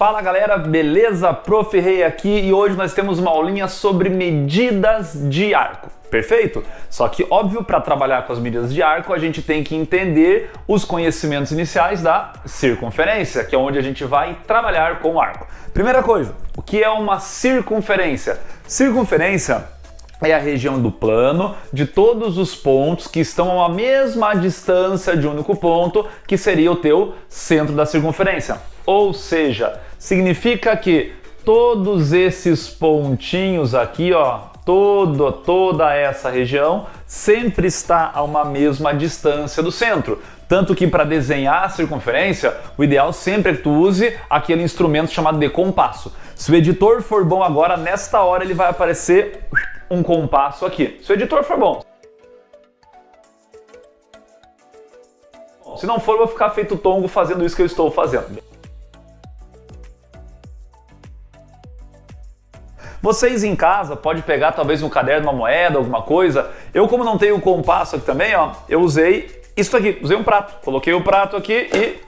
Fala galera, beleza? Prof. Rei aqui e hoje nós temos uma aulinha sobre medidas de arco, perfeito? Só que óbvio, para trabalhar com as medidas de arco a gente tem que entender os conhecimentos iniciais da circunferência, que é onde a gente vai trabalhar com o arco. Primeira coisa, o que é uma circunferência? Circunferência é a região do plano de todos os pontos que estão a uma mesma distância de um único ponto, que seria o teu centro da circunferência. Ou seja, significa que todos esses pontinhos aqui, ó, toda essa região sempre está a uma mesma distância do centro. Tanto que para desenhar a circunferência, o ideal sempre é que tu use aquele instrumento chamado de compasso. Se o editor for bom agora, nesta hora ele vai aparecer um compasso aqui. Se o editor for bom. Se não for, eu vou ficar feito tongo fazendo isso que eu estou fazendo. Vocês em casa podem pegar talvez um caderno, uma moeda, alguma coisa. Eu, como não tenho o compasso aqui também, ó, eu usei isso aqui, usei um prato. Coloquei o prato aqui e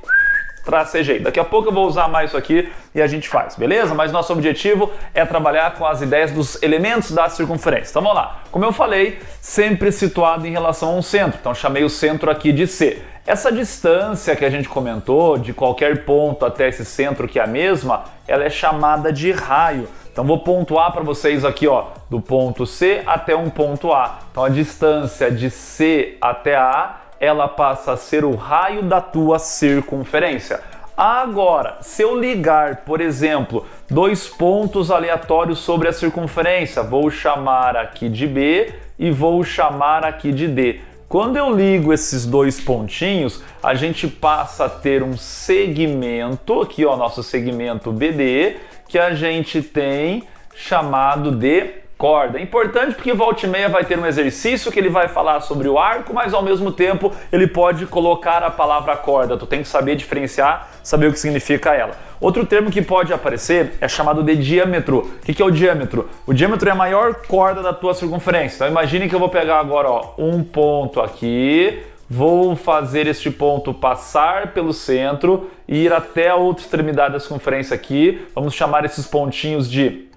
tracejei. Daqui a pouco eu vou usar mais isso aqui e a gente faz, beleza? Mas nosso objetivo é trabalhar com as ideias dos elementos da circunferência. Então vamos lá. Como eu falei, sempre situado em relação a um centro. Então chamei o centro aqui de C. Essa distância que a gente comentou, de qualquer ponto até esse centro que é a mesma, ela é chamada de raio. Então vou pontuar para vocês aqui, ó, do ponto C até um ponto A. Então a distância de C até A, ela passa a ser o raio da tua circunferência. Agora, se eu ligar, por exemplo, dois pontos aleatórios sobre a circunferência, vou chamar aqui de B e vou chamar aqui de D. Quando eu ligo esses dois pontinhos, a gente passa a ter um segmento, aqui ó, nosso segmento BD, que a gente tem chamado de corda. É importante porque volta e meia vai ter um exercício que ele vai falar sobre o arco, mas ao mesmo tempo ele pode colocar a palavra corda. Tu tem que saber diferenciar, saber o que significa ela. Outro termo que pode aparecer é chamado de diâmetro. O que é o diâmetro? O diâmetro é a maior corda da tua circunferência. Então imagine que eu vou pegar agora ó, um ponto aqui, vou fazer este ponto passar pelo centro e ir até a outra extremidade da circunferência aqui. Vamos chamar esses pontinhos de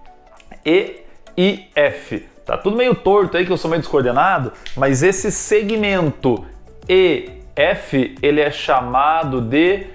E e F. Tá tudo meio torto aí que eu sou meio descoordenado, mas esse segmento EF, ele é chamado de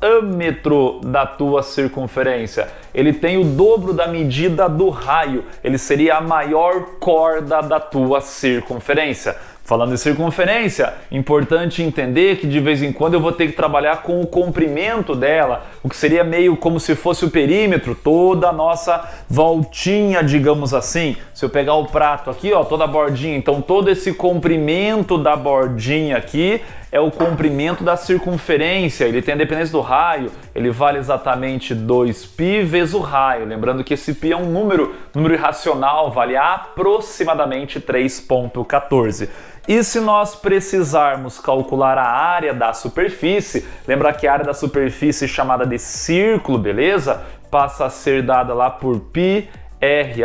diâmetro da tua circunferência. Ele tem o dobro da medida do raio. Ele seria a maior corda da tua circunferência. Falando em circunferência, importante entender que de vez em quando eu vou ter que trabalhar com o comprimento dela, o que seria meio como se fosse o perímetro, toda a nossa voltinha, digamos assim. Se eu pegar o prato aqui, ó, toda a bordinha, então todo esse comprimento da bordinha aqui é o comprimento da circunferência. Ele tem a dependência do raio, ele vale exatamente 2π vezes o raio. Lembrando que esse π é um número irracional, vale aproximadamente 3,14. E se nós precisarmos calcular a área da superfície, lembra que a área da superfície chamada de círculo, beleza? Passa a ser dada lá por πr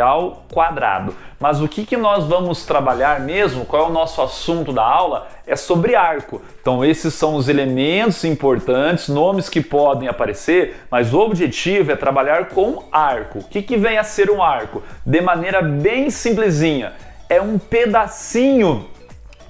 ao quadrado. Mas o que nós vamos trabalhar mesmo, qual é o nosso assunto da aula? É sobre arco. Então esses são os elementos importantes, nomes que podem aparecer, mas o objetivo é trabalhar com arco. O que vem a ser um arco? De maneira bem simplesinha, é um pedacinho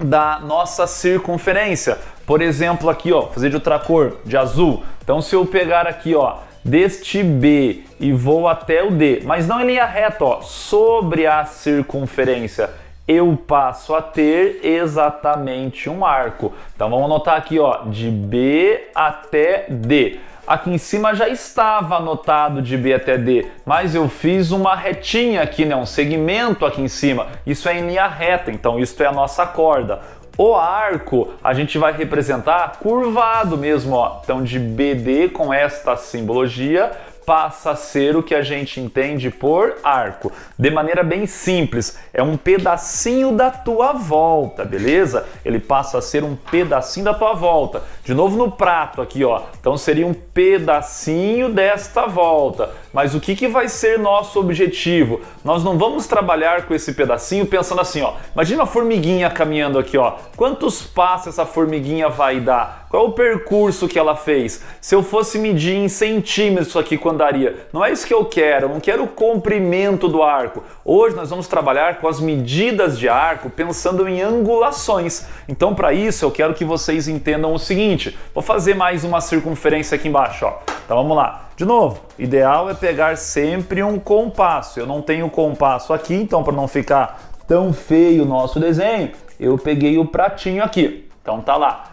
da nossa circunferência. Por exemplo aqui, ó, fazer de outra cor, de azul. Então se eu pegar aqui, ó, deste B e vou até o D, mas não em linha reta, ó, sobre a circunferência, eu passo a ter exatamente um arco. Então vamos anotar aqui, ó, de B até D. Aqui em cima já estava anotado de B até D, mas eu fiz uma retinha aqui, né, um segmento aqui em cima. Isso é em linha reta, então isso é a nossa corda. O arco a gente vai representar curvado mesmo, ó. Então de BD com esta simbologia passa a ser o que a gente entende por arco. De maneira bem simples, é um pedacinho da tua volta, beleza? Ele passa a ser um pedacinho da tua volta. De novo no prato aqui, ó. Então seria um pedacinho desta volta. Mas o que vai ser nosso objetivo? Nós não vamos trabalhar com esse pedacinho pensando assim, ó. Imagina uma formiguinha caminhando aqui, ó. Quantos passos essa formiguinha vai dar? Qual é o percurso que ela fez? Se eu fosse medir em centímetros isso aqui, quanto daria? Não é isso que eu quero não quero o comprimento do arco. Hoje nós vamos trabalhar com as medidas de arco pensando em angulações. Então, para isso, eu quero que vocês entendam o seguinte. Vou fazer mais uma circunferência aqui embaixo, ó. Então vamos lá. De novo, ideal é pegar sempre um compasso. Eu não tenho compasso aqui, então para não ficar tão feio o nosso desenho, eu peguei o pratinho aqui. Então tá lá.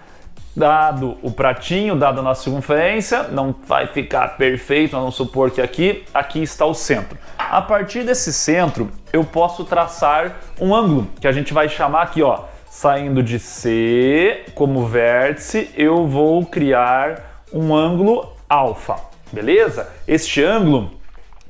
Dado o pratinho, dada a nossa circunferência, não vai ficar perfeito, vamos supor que aqui está o centro. A partir desse centro, eu posso traçar um ângulo, que a gente vai chamar aqui, ó, saindo de C como vértice, eu vou criar um ângulo alfa, beleza? Este ângulo,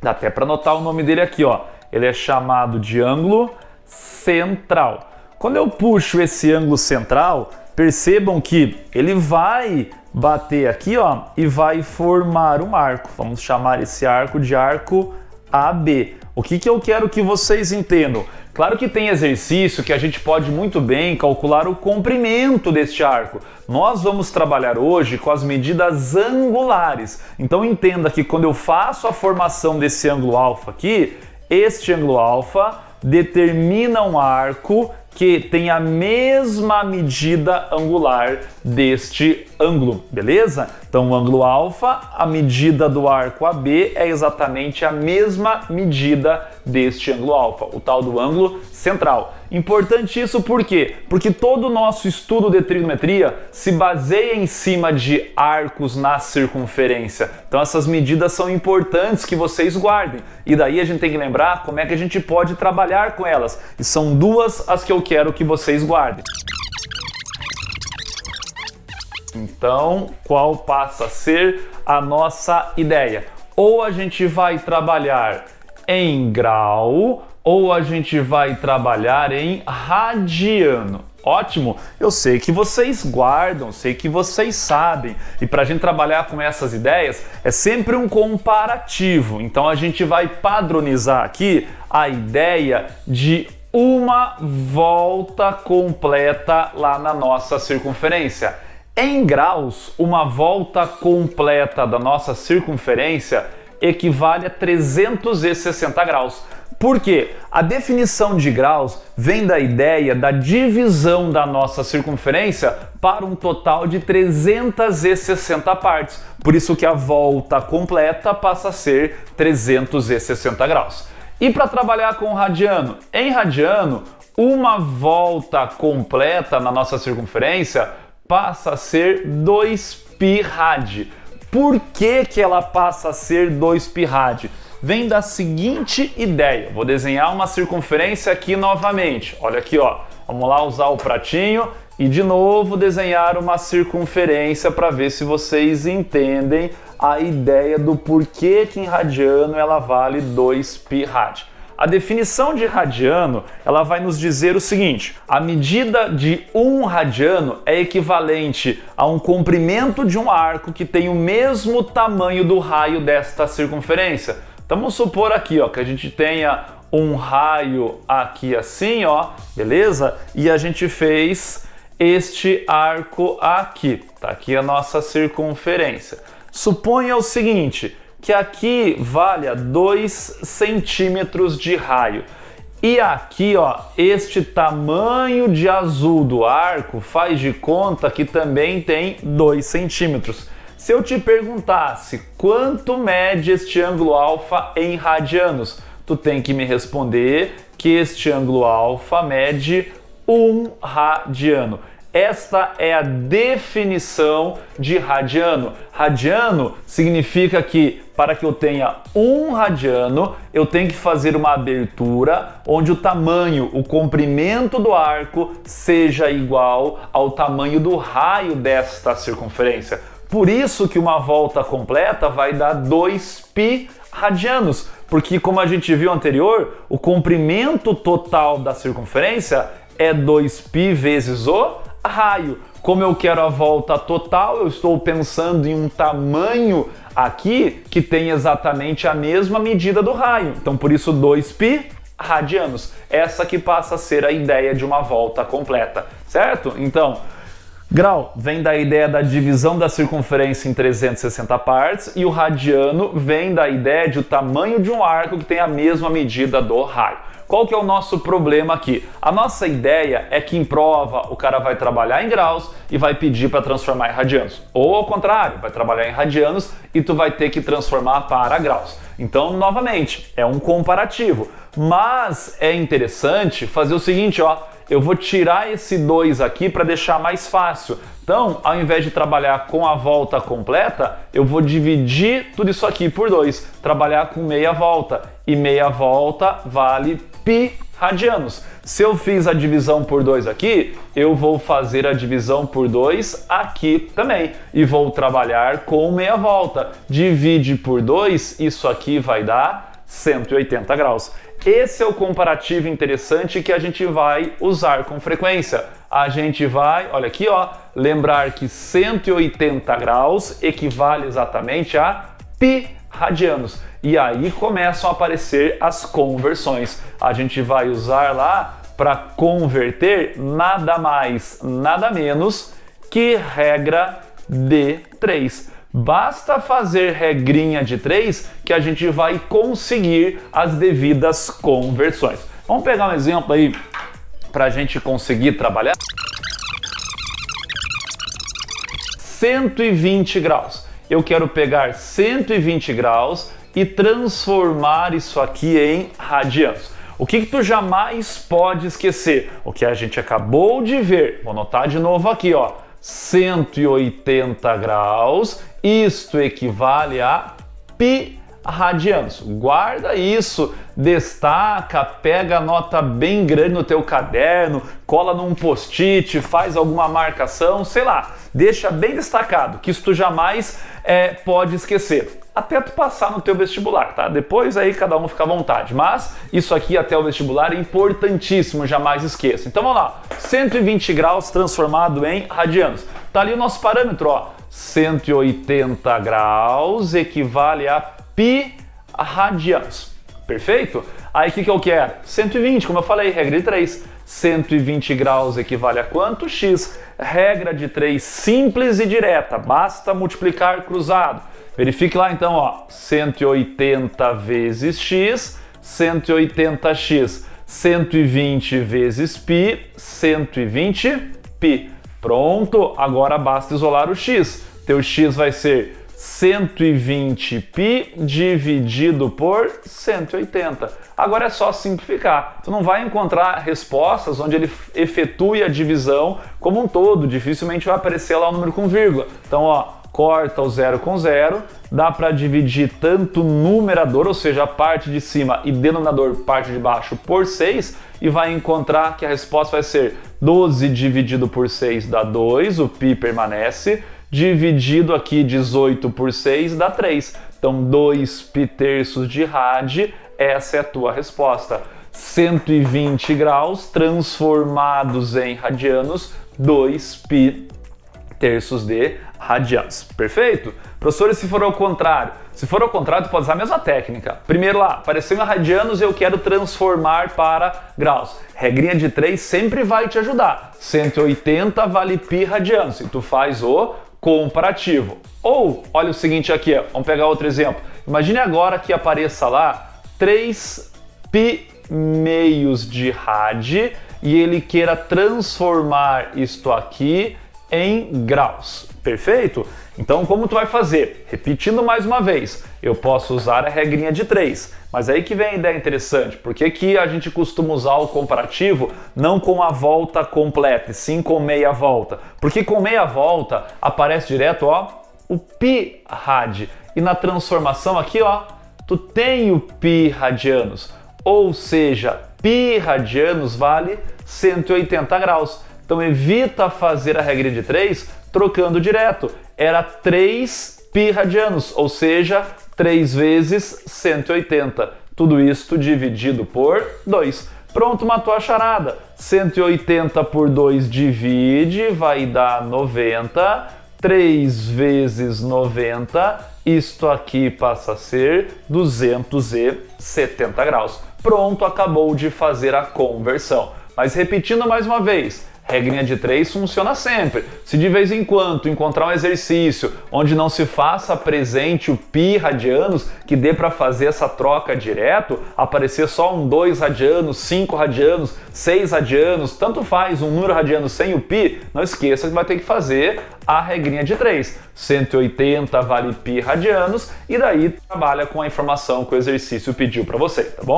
dá até para anotar o nome dele aqui, ó, ele é chamado de ângulo central. Quando eu puxo esse ângulo central, percebam que ele vai bater aqui, ó, e vai formar um arco. Vamos chamar esse arco de arco AB. O que eu quero que vocês entendam? Claro que tem exercício que a gente pode muito bem calcular o comprimento deste arco. Nós vamos trabalhar hoje com as medidas angulares. Então entenda que quando eu faço a formação desse ângulo alfa aqui, este ângulo alfa determina um arco que tem a mesma medida angular deste ângulo, beleza? Então o ângulo alfa, a medida do arco AB é exatamente a mesma medida deste ângulo alfa, o tal do ângulo central. Importante isso por quê? Porque todo o nosso estudo de trigonometria se baseia em cima de arcos na circunferência. Então essas medidas são importantes que vocês guardem. E daí a gente tem que lembrar como é que a gente pode trabalhar com elas. E são duas as que eu quero que vocês guardem. Então, qual passa a ser a nossa ideia? Ou a gente vai trabalhar em grau, ou a gente vai trabalhar em radiano. Ótimo! Eu sei que vocês guardam, sei que vocês sabem. E para a gente trabalhar com essas ideias, é sempre um comparativo. Então a gente vai padronizar aqui a ideia de uma volta completa lá na nossa circunferência. Em graus, uma volta completa da nossa circunferência equivale a 360 graus. Por quê? A definição de graus vem da ideia da divisão da nossa circunferência para um total de 360 partes. Por isso que a volta completa passa a ser 360 graus. E para trabalhar com radiano? Em radiano, uma volta completa na nossa circunferência passa a ser 2π rad. Por que ela passa a ser 2π rad? Vem da seguinte ideia. Vou desenhar uma circunferência aqui novamente. Olha aqui, ó. Vamos lá usar o pratinho e de novo desenhar uma circunferência para ver se vocês entendem a ideia do porquê que em radiano ela vale 2π rad. A definição de radiano, ela vai nos dizer o seguinte: a medida de 1 radiano é equivalente a um comprimento de um arco que tem o mesmo tamanho do raio desta circunferência. Então vamos supor aqui, ó, que a gente tenha um raio aqui assim, ó, beleza? E a gente fez este arco aqui. Tá aqui a nossa circunferência. Suponha o seguinte, que aqui valha 2 centímetros de raio. E aqui, ó, este tamanho de azul do arco faz de conta que também tem 2 centímetros. Se eu te perguntasse quanto mede este ângulo alfa em radianos, tu tem que me responder que este ângulo alfa mede 1 radiano. Esta é a definição de radiano. Radiano significa que para que eu tenha 1 radiano, eu tenho que fazer uma abertura onde o tamanho, o comprimento do arco seja igual ao tamanho do raio desta circunferência. Por isso que uma volta completa vai dar 2π radianos, porque como a gente viu anterior, o comprimento total da circunferência é 2π vezes o raio. Como eu quero a volta total, eu estou pensando em um tamanho aqui que tem exatamente a mesma medida do raio. Então, por isso, 2π radianos. Essa que passa a ser a ideia de uma volta completa, certo? Então, grau vem da ideia da divisão da circunferência em 360 partes e o radiano vem da ideia de o tamanho de um arco que tem a mesma medida do raio. Qual que é o nosso problema aqui? A nossa ideia é que em prova o cara vai trabalhar em graus e vai pedir para transformar em radianos. Ou ao contrário, vai trabalhar em radianos e tu vai ter que transformar para graus. Então, novamente, é um comparativo. Mas é interessante fazer o seguinte, ó. Eu vou tirar esse 2 aqui para deixar mais fácil. Então, ao invés de trabalhar com a volta completa, eu vou dividir tudo isso aqui por 2. Trabalhar com meia volta. E meia volta vale π radianos. Se eu fiz a divisão por 2 aqui, eu vou fazer a divisão por 2 aqui também. E vou trabalhar com meia volta. Divide por 2, isso aqui vai dar 180 graus. Esse é o comparativo interessante que a gente vai usar com frequência. A gente vai, olha aqui, ó, lembrar que 180 graus equivale exatamente a π radianos. E aí começam a aparecer as conversões. A gente vai usar lá para converter nada mais, nada menos que regra de 3. Basta fazer regrinha de 3 que a gente vai conseguir as devidas conversões. Vamos pegar um exemplo aí para a gente conseguir trabalhar. 120 graus. Eu quero pegar 120 graus e transformar isso aqui em radianos. O que tu jamais pode esquecer? O que a gente acabou de ver. Vou anotar de novo aqui, ó. 180 graus, isto equivale a π radianos. Guarda isso, destaca, pega a nota bem grande no teu caderno, cola num post-it, faz alguma marcação, sei lá, deixa bem destacado, que isso tu jamais pode esquecer. Até tu passar no teu vestibular, tá? Depois aí cada um fica à vontade, mas isso aqui até o vestibular é importantíssimo, jamais esqueça. Então vamos lá, 120 graus transformado em radianos. Tá ali o nosso parâmetro, ó, 180 graus equivale a π radianos, perfeito? Aí o que eu quero? 120, como eu falei, regra de 3. 120 graus equivale a quanto? X. Regra de 3 simples e direta, basta multiplicar cruzado. Verifique lá então, ó, 180 vezes x, 180x, 120 vezes π, 120π. Pronto, agora basta isolar o x. Teu x vai ser 120π dividido por 180. Agora é só simplificar. Tu não vai encontrar respostas onde ele efetue a divisão como um todo. Dificilmente vai aparecer lá o número com vírgula. Então, ó, corta o 0 com 0, dá para dividir tanto numerador, ou seja, a parte de cima, e denominador, parte de baixo, por 6, e vai encontrar que a resposta vai ser 12 dividido por 6 dá 2, o π permanece, dividido aqui 18 por 6 dá 3. Então 2π terços de rad, essa é a tua resposta. 120 graus transformados em radianos, 2π terços de radianos. Perfeito? Professores, se for ao contrário? Se for ao contrário, tu pode usar a mesma técnica. Primeiro lá, apareceu em radianos e eu quero transformar para graus. Regrinha de 3 sempre vai te ajudar. 180 vale π radianos. E tu faz o comparativo. Ou, olha o seguinte aqui, ó. Vamos pegar outro exemplo. Imagine agora que apareça lá 3π meios de rad e ele queira transformar isto aqui em graus. Perfeito? Então, como tu vai fazer? Repetindo mais uma vez, eu posso usar a regrinha de 3, mas aí que vem a ideia interessante. Por que que a gente costuma usar o comparativo não com a volta completa, e sim com meia volta? Porque com meia volta aparece direto, ó, o π rad, e na transformação aqui, ó, tu tem o π radianos, ou seja, π radianos vale 180 graus. Então evita fazer a regra de 3 trocando direto. Era 3π radianos, ou seja, 3 vezes 180. Tudo isto dividido por 2. Pronto, matou a charada. 180 por 2 divide, vai dar 90. 3 vezes 90, isto aqui passa a ser 270 graus. Pronto, acabou de fazer a conversão. Mas repetindo mais uma vez, regrinha de 3 funciona sempre. Se de vez em quando encontrar um exercício onde não se faça presente o π radianos, que dê para fazer essa troca direto, aparecer só um 2 radianos, 5 radianos, 6 radianos, tanto faz um número radiano sem o π, não esqueça que vai ter que fazer a regrinha de 3. 180 vale π radianos e daí trabalha com a informação que o exercício pediu para você, tá bom?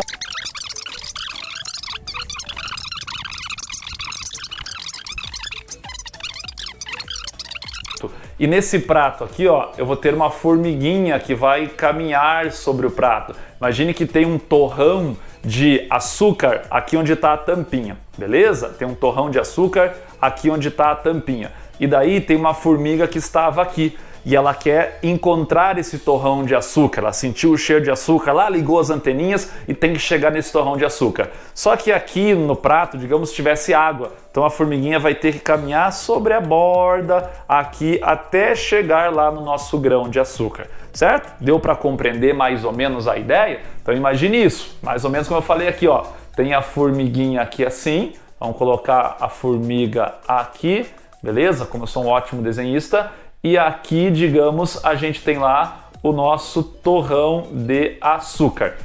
E nesse prato aqui, ó, eu vou ter uma formiguinha que vai caminhar sobre o prato. Imagine que tem um torrão de açúcar aqui onde está a tampinha, beleza? Tem um torrão de açúcar aqui onde está a tampinha. E daí tem uma formiga que estava aqui. E ela quer encontrar esse torrão de açúcar. Ela sentiu o cheiro de açúcar lá, ligou as anteninhas e tem que chegar nesse torrão de açúcar. Só que aqui no prato, digamos, tivesse água. Então a formiguinha vai ter que caminhar sobre a borda aqui até chegar lá no nosso grão de açúcar. Certo? Deu para compreender mais ou menos a ideia? Então imagine isso. Mais ou menos como eu falei aqui, ó. Tem a formiguinha aqui assim. Vamos colocar a formiga aqui. Beleza? Como eu sou um ótimo desenhista. E aqui, digamos, a gente tem lá o nosso torrão de açúcar.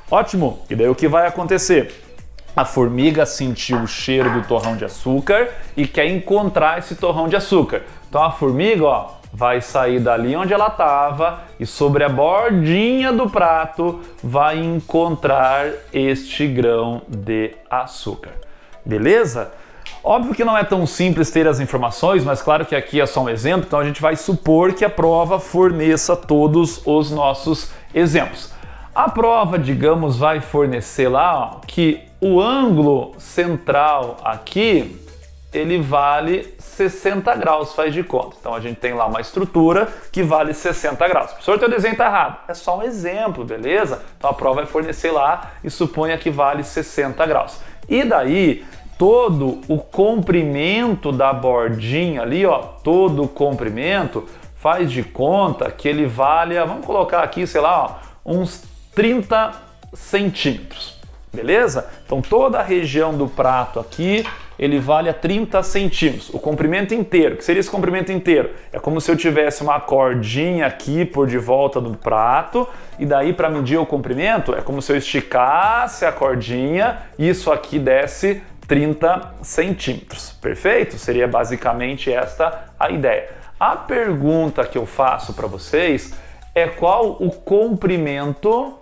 Ótimo! E daí o que vai acontecer? A formiga sentiu o cheiro do torrão de açúcar e quer encontrar esse torrão de açúcar. Então a formiga, ó, vai sair dali onde ela estava e sobre a bordinha do prato vai encontrar este grão de açúcar. Beleza? Óbvio que não é tão simples ter as informações, mas claro que aqui é só um exemplo, então a gente vai supor que a prova forneça todos os nossos exemplos. A prova, digamos, vai fornecer lá, ó, que o ângulo central aqui, ele vale 60 graus, faz de conta. Então a gente tem lá uma estrutura que vale 60 graus. Professor, teu desenho está errado. É só um exemplo, beleza? Então a prova vai fornecer lá e suponha que vale 60 graus. E daí, todo o comprimento da bordinha ali, ó, todo o comprimento faz de conta que ele vale, vamos colocar aqui, sei lá, ó, uns 30 centímetros, beleza? Então toda a região do prato aqui, ele vale a 30 centímetros, o comprimento inteiro. O que seria esse comprimento inteiro? É como se eu tivesse uma cordinha aqui por de volta do prato, e daí para medir o comprimento, é como se eu esticasse a cordinha e isso aqui desse 30 centímetros, perfeito? Seria basicamente esta a ideia. A pergunta que eu faço para vocês é qual o comprimento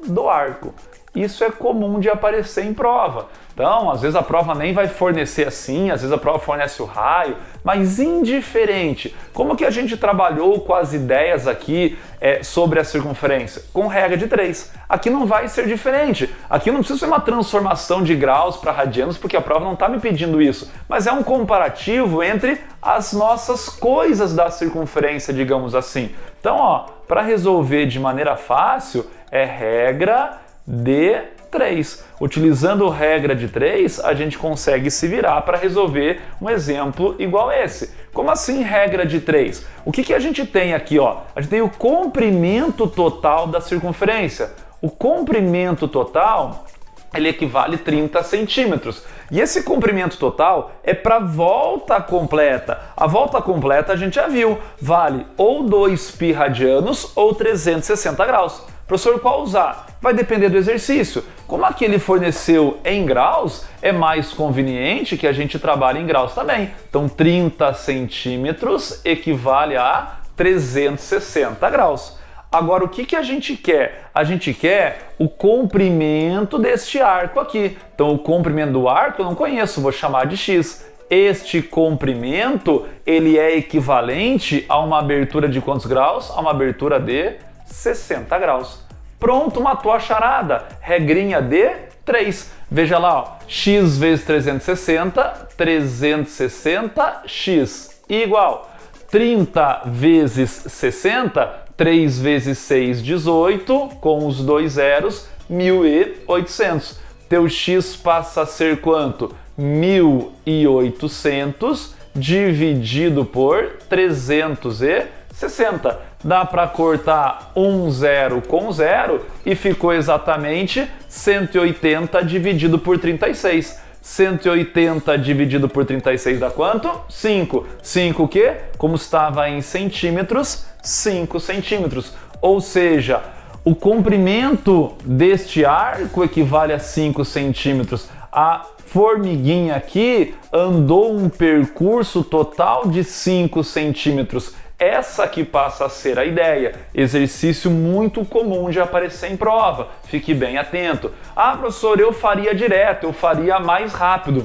do arco. Isso é comum de aparecer em prova. Então, às vezes a prova nem vai fornecer assim, às vezes a prova fornece o raio, mas indiferente. Como que a gente trabalhou com as ideias aqui sobre a circunferência? Com regra de 3. Aqui não vai ser diferente. Aqui não precisa ser uma transformação de graus para radianos, porque a prova não está me pedindo isso. Mas é um comparativo entre as nossas coisas da circunferência, digamos assim. Então, ó, para resolver de maneira fácil, é regra de 3. Utilizando regra de 3, a gente consegue se virar para resolver um exemplo igual esse. Como assim regra de 3? O que a gente tem aqui, ó? A gente tem o comprimento total da circunferência. O comprimento total, ele equivale a 30 centímetros. E esse comprimento total é para a volta completa. A volta completa a gente já viu, vale ou 2π radianos ou 360 graus. Professor, qual usar? Vai depender do exercício. Como aqui ele forneceu em graus, é mais conveniente que a gente trabalhe em graus também. Então 30 centímetros equivale a 360 graus. Agora, o que a gente quer? A gente quer o comprimento deste arco aqui. Então, o comprimento do arco eu não conheço, vou chamar de x. Este comprimento, ele é equivalente a uma abertura de quantos graus? A uma abertura de 60 graus. Pronto, matou a charada. Regrinha de 3. Veja lá, ó. X vezes 360, 360x igual 30 vezes 60, 3 vezes 6, 18, com os dois zeros, 1.800. Teu x passa a ser quanto? 1.800 dividido por 360. Dá para cortar um zero com zero e ficou exatamente 180 dividido por 36. 180 dividido por 36 dá quanto? 5. 5 o quê? Como estava em centímetros, 5 centímetros. Ou seja, o comprimento deste arco equivale a 5 centímetros. A formiguinha aqui andou um percurso total de 5 centímetros. Essa que passa a ser a ideia. Exercício muito comum de aparecer em prova. Fique bem atento. Ah, professor, eu faria direto, eu faria mais rápido.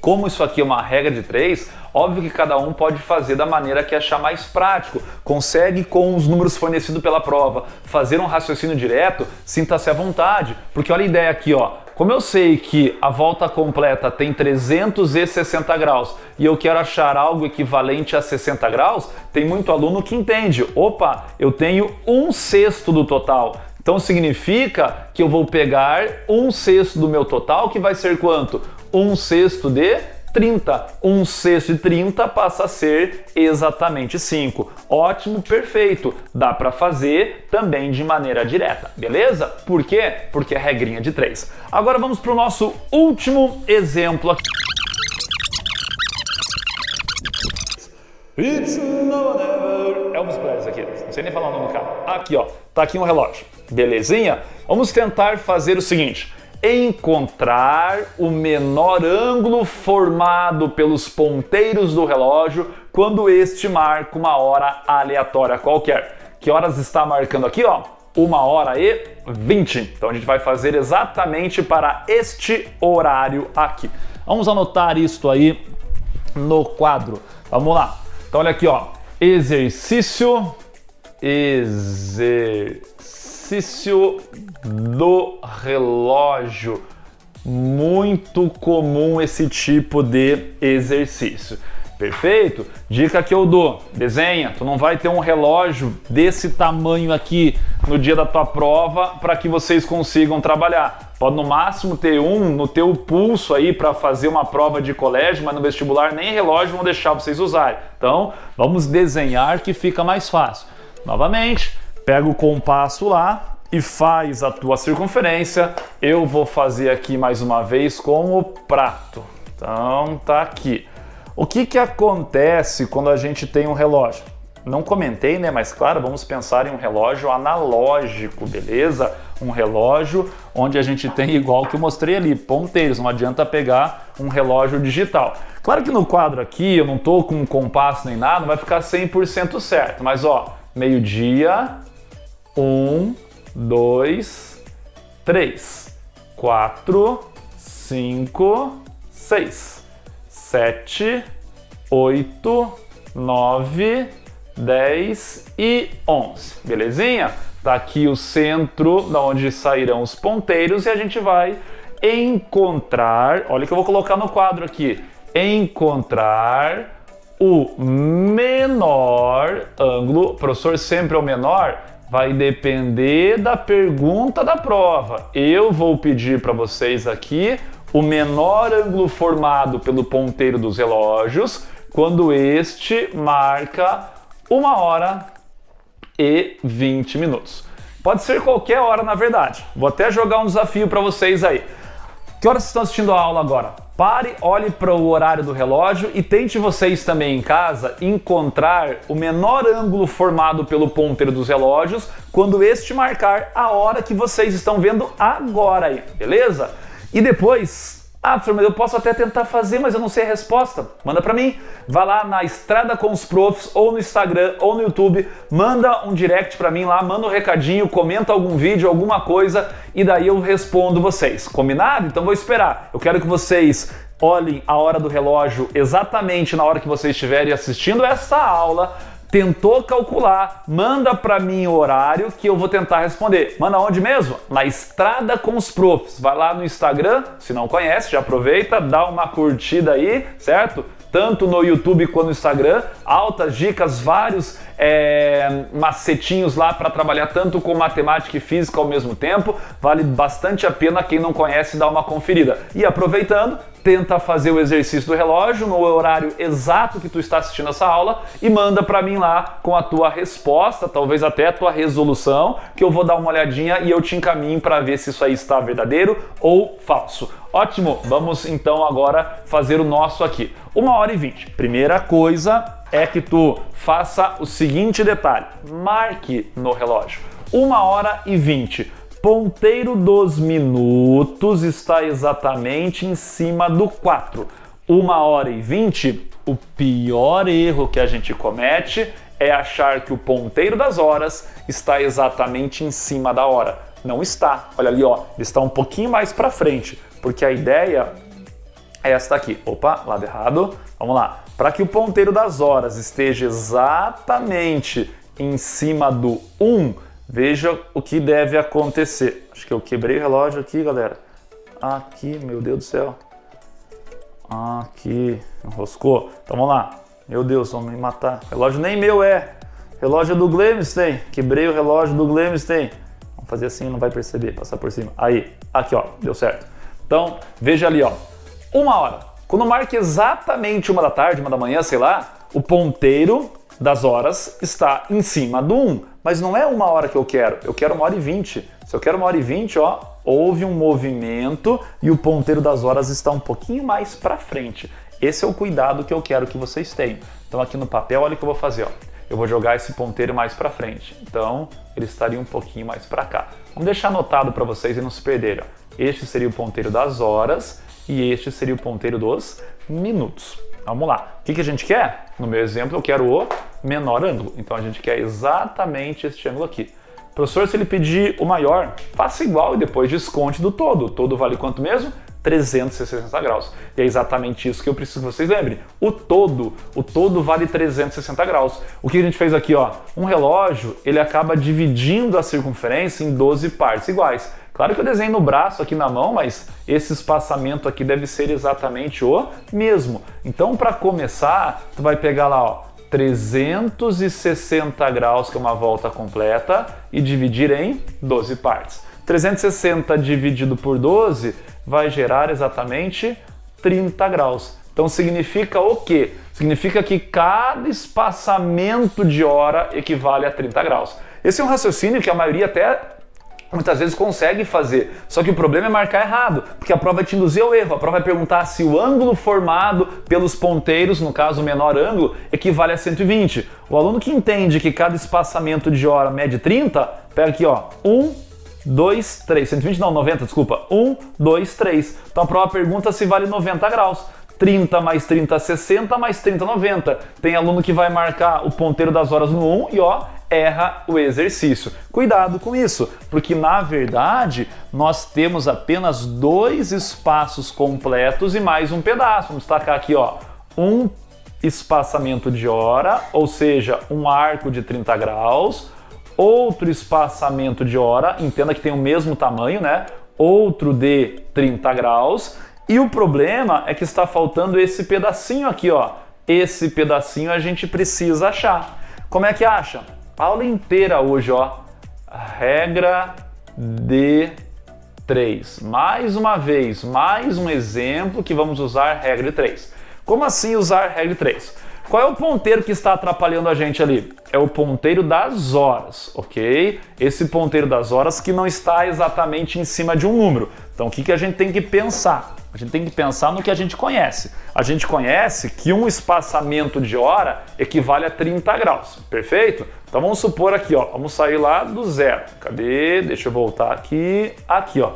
Como isso aqui é uma regra de 3, óbvio que cada um pode fazer da maneira que achar mais prático. Consegue, com os números fornecidos pela prova, fazer um raciocínio direto, sinta-se à vontade. Porque olha a ideia aqui, ó. Como eu sei que a volta completa tem 360 graus e eu quero achar algo equivalente a 60 graus, tem muito aluno que entende. Opa, eu tenho 1/6 do total. Então significa que eu vou pegar 1/6 do meu total, que vai ser quanto? 1/6 de 30. 1/6 de 30 passa a ser exatamente 5. Ótimo, perfeito. Dá para fazer também de maneira direta, beleza? Por quê? Porque é regrinha de 3. Agora vamos para o nosso último exemplo aqui. It's now or never. Elvis Presley aqui, não sei nem falar o nome do cara. Aqui, ó, tá aqui um relógio. Belezinha? Vamos tentar fazer o seguinte. Encontrar o menor ângulo formado pelos ponteiros do relógio quando este marca uma hora aleatória qualquer. Que horas está marcando aqui, ó? 1h20. Então a gente vai fazer exatamente para este horário aqui. Vamos anotar isto aí no quadro. Vamos lá. Então olha aqui, ó. Exercício do relógio. Muito comum esse tipo de exercício. Perfeito? Dica que eu dou: desenha. Tu não vai ter um relógio desse tamanho aqui no dia da tua prova para que vocês consigam trabalhar. Pode no máximo ter um no teu pulso aí para fazer uma prova de colégio, mas no vestibular nem relógio vão deixar vocês usarem. Então, vamos desenhar que fica mais fácil. Novamente, pega o compasso lá e faz a tua circunferência. Eu vou fazer aqui mais uma vez com o prato. Então, tá aqui. O que acontece quando a gente tem um relógio? Não comentei, né? Mas claro, vamos pensar em um relógio analógico, beleza? Um relógio onde a gente tem, igual que eu mostrei ali, ponteiros. Não adianta pegar um relógio digital. Claro que no quadro aqui, eu não tô com um compasso nem nada, não vai ficar 100% certo. Mas ó, meio-dia, 1, 2, 3, 4, 5, 6, 7, 8, 9, 10 e 11. Belezinha? Tá aqui o centro da onde sairão os ponteiros e a gente vai encontrar, olha que eu vou colocar no quadro aqui, encontrar o menor ângulo. Professor, sempre é o menor? Vai depender da pergunta da prova. Eu vou pedir para vocês aqui o menor ângulo formado pelo ponteiro dos relógios quando este marca 1h20. Pode ser qualquer hora, na verdade. Vou até jogar um desafio para vocês aí. Que horas vocês estão assistindo a aula agora? Pare, olhe para o horário do relógio e tente vocês também em casa encontrar o menor ângulo formado pelo ponteiro dos relógios quando este marcar a hora que vocês estão vendo agora aí, beleza? E depois, professor, mas eu posso até tentar fazer, mas eu não sei a resposta. Manda pra mim. Vai lá na Estrada com os Profs, ou no Instagram, ou no YouTube. Manda um direct pra mim lá, manda um recadinho, comenta algum vídeo, alguma coisa, e daí eu respondo vocês. Combinado? Então vou esperar. Eu quero que vocês olhem a hora do relógio exatamente na hora que vocês estiverem assistindo esta aula. Tentou calcular, manda para mim o horário que eu vou tentar responder. Manda onde mesmo? Na Estrada com os Profs. Vai lá no Instagram, se não conhece, já aproveita, dá uma curtida aí, certo? tanto no YouTube quanto no Instagram, altas dicas, vários macetinhos lá para trabalhar tanto com matemática e física ao mesmo tempo, vale bastante a pena quem não conhece dar uma conferida. E aproveitando, tenta fazer o exercício do relógio no horário exato que tu está assistindo essa aula e manda para mim lá com a tua resposta, talvez até a tua resolução, que eu vou dar uma olhadinha e eu te encaminho para ver se isso aí está verdadeiro ou falso. Ótimo, vamos então agora fazer o nosso aqui. 1h20. Primeira coisa é que tu faça o seguinte detalhe, marque no relógio. 1h20. Ponteiro dos minutos está exatamente em cima do 4. 1h20, o pior erro que a gente comete é achar que o ponteiro das horas está exatamente em cima da hora. Não está. Olha ali, ó, ele está um pouquinho mais para frente, porque a ideia é esta aqui. Opa, lado errado. Vamos lá. Para que o ponteiro das horas esteja exatamente em cima do 1, veja o que deve acontecer. Acho que eu quebrei o relógio aqui, galera. Aqui, meu Deus do céu. Aqui, enroscou. Então vamos lá. Meu Deus, vão me matar. Relógio nem meu é. Relógio do Glemes tem. Quebrei o relógio do Glemes tem. Vamos fazer assim, não vai perceber, passar por cima. Aí, aqui ó, deu certo. Então, veja ali ó. 1h. Quando marca exatamente 1 da tarde, 1 da manhã, sei lá, o ponteiro das horas está em cima do 1. Mas não é 1h que eu quero 1h20. Se eu quero 1h20, ó, houve um movimento e o ponteiro das horas está um pouquinho mais para frente. Esse é o cuidado que eu quero que vocês tenham. Então aqui no papel, olha o que eu vou fazer, ó. Eu vou jogar esse ponteiro mais para frente. Então ele estaria um pouquinho mais para cá. Vamos deixar anotado para vocês e não se perderem, ó. Este seria o ponteiro das horas e este seria o ponteiro dos minutos. Vamos lá. O que a gente quer? No meu exemplo, eu quero o menor ângulo. Então a gente quer exatamente este ângulo aqui. Professor, se ele pedir o maior, faça igual e depois desconte do todo. O todo vale quanto mesmo? 360 graus. E é exatamente isso que eu preciso que vocês lembrem. O todo vale 360 graus. O que a gente fez aqui, ó? Um relógio, ele acaba dividindo a circunferência em 12 partes iguais. Claro que eu desenho no braço aqui na mão, mas esse espaçamento aqui deve ser exatamente o mesmo. Então, para começar, tu vai pegar lá, ó, 360 graus, que é uma volta completa, e dividir em 12 partes. 360 dividido por 12 vai gerar exatamente 30 graus. Então significa o quê? Significa que cada espaçamento de hora equivale a 30 graus. Esse é um raciocínio que a maioria até muitas vezes consegue fazer, só que o problema é marcar errado, porque a prova vai te induzir ao erro. A prova vai perguntar se o ângulo formado pelos ponteiros, no caso o menor ângulo, equivale a 120. O aluno que entende que cada espaçamento de hora mede 30, pega aqui, ó, 1, 2, 3, 120 não, 90, desculpa, 1, 2, 3. Então a prova pergunta se vale 90 graus. 30 mais 30, 60, mais 30, 90. Tem aluno que vai marcar o ponteiro das horas no 1 e ó, erra o exercício. Cuidado com isso, porque na verdade nós temos apenas 2 espaços completos e mais um pedaço. Vamos destacar aqui, ó, um espaçamento de hora, ou seja, um arco de 30 graus, outro espaçamento de hora, entenda que tem o mesmo tamanho, né? Outro de 30 graus. E o problema é que está faltando esse pedacinho aqui, ó. Esse pedacinho a gente precisa achar. Como é que acha? A aula inteira hoje, ó. Regra de 3. Mais uma vez, mais um exemplo que vamos usar regra de 3. Como assim usar regra de 3? Qual é o ponteiro que está atrapalhando a gente ali? É o ponteiro das horas, ok? Esse ponteiro das horas que não está exatamente em cima de um número. Então o que a gente tem que pensar? A gente tem que pensar no que a gente conhece. A gente conhece que um espaçamento de hora equivale a 30 graus, perfeito? Então vamos supor aqui, ó, vamos sair lá do zero. Cadê? Deixa eu voltar aqui. Aqui, ó.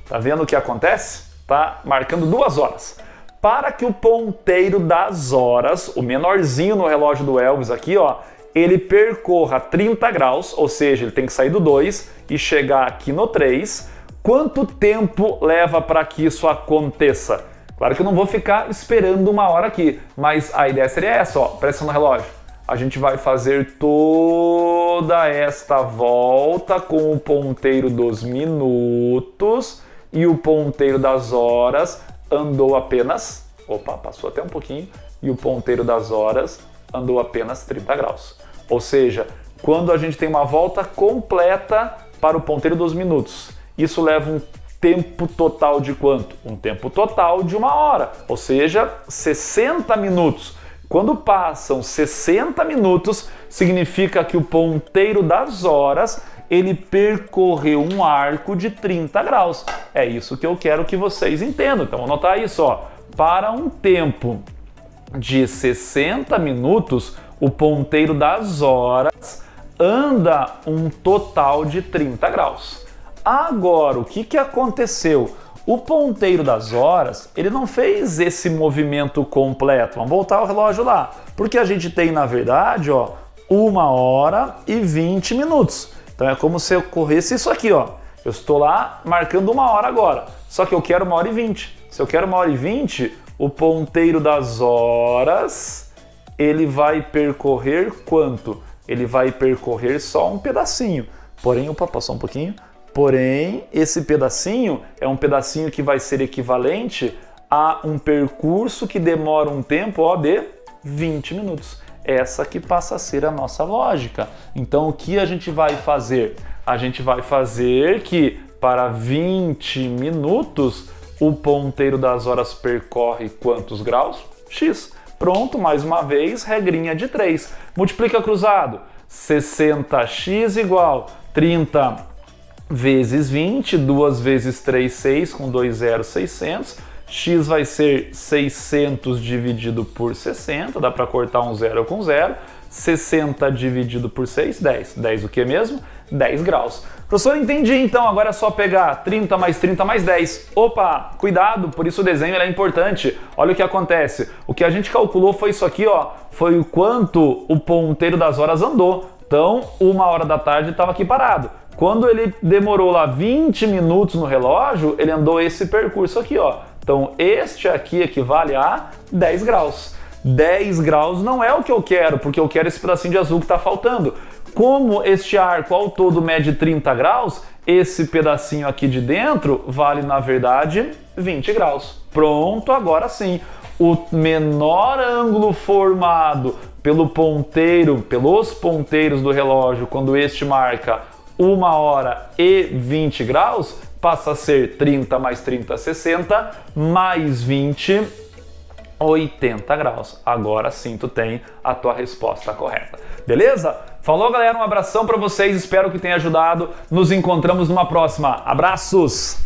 Tá vendo o que acontece? Tá marcando 2 horas. Para que o ponteiro das horas, o menorzinho no relógio do Elvis aqui, ó, ele percorra 30 graus, ou seja, ele tem que sair do 2 e chegar aqui no 3, quanto tempo leva para que isso aconteça? Claro que eu não vou ficar esperando 1 hora aqui, mas a ideia seria essa, ó, presta no relógio. A gente vai fazer toda esta volta com o ponteiro dos minutos e o ponteiro das horas andou apenas, opa, passou até um pouquinho, e o ponteiro das horas andou apenas 30 graus. Ou seja, quando a gente tem uma volta completa para o ponteiro dos minutos, isso leva um tempo total de quanto? Um tempo total de 1 hora, ou seja, 60 minutos. Quando passam 60 minutos, significa que o ponteiro das horas ele percorreu um arco de 30 graus. É isso que eu quero que vocês entendam. Então, vou anotar isso, ó. Para um tempo de 60 minutos, o ponteiro das horas anda um total de 30 graus. Agora, o que aconteceu? O ponteiro das horas, ele não fez esse movimento completo. Vamos voltar o relógio lá. Porque a gente tem, na verdade, ó, 1 hora e 20 minutos. Então é como se ocorresse isso aqui, ó. Eu estou lá marcando 1 hora agora, só que eu quero 1 hora e 20. Se eu quero 1 hora e 20, o ponteiro das horas, ele vai percorrer quanto? Ele vai percorrer só um pedacinho. Porém, opa, passou um pouquinho. Porém, esse pedacinho é um pedacinho que vai ser equivalente a um percurso que demora um tempo, ó, de 20 minutos. Essa que passa a ser a nossa lógica. Então, o que a gente vai fazer? A gente vai fazer que para 20 minutos o ponteiro das horas percorre quantos graus? X. Pronto, mais uma vez, regrinha de 3. Multiplica cruzado. 60x igual 30 vezes 20, 2 vezes 3, 6, com 2 zeros, 600. X vai ser 600 dividido por 60, dá para cortar um zero com zero. 60 dividido por 6, 10. 10 o que mesmo? 10 graus. Professor, entendi, então agora é só pegar 30 mais 30 mais 10. Opa, cuidado, por isso o desenho é importante. Olha o que acontece. O que a gente calculou foi isso aqui, ó. Foi o quanto o ponteiro das horas andou. Então, 1 hora da tarde estava aqui parado. Quando ele demorou lá 20 minutos no relógio, ele andou esse percurso aqui, ó. Então, este aqui equivale a 10 graus. 10 graus não é o que eu quero, porque eu quero esse pedacinho de azul que está faltando. Como este arco ao todo mede 30 graus, esse pedacinho aqui de dentro vale, na verdade, 20 graus. Pronto, agora sim. O menor ângulo formado pelo ponteiro, pelos ponteiros do relógio, quando este marca 1 hora e 20 graus, passa a ser 30 mais 30, 60, mais 20, 80 graus. Agora sim tu tem a tua resposta correta. Beleza? Falou, galera, um abração para vocês, espero que tenha ajudado. Nos encontramos numa próxima. Abraços!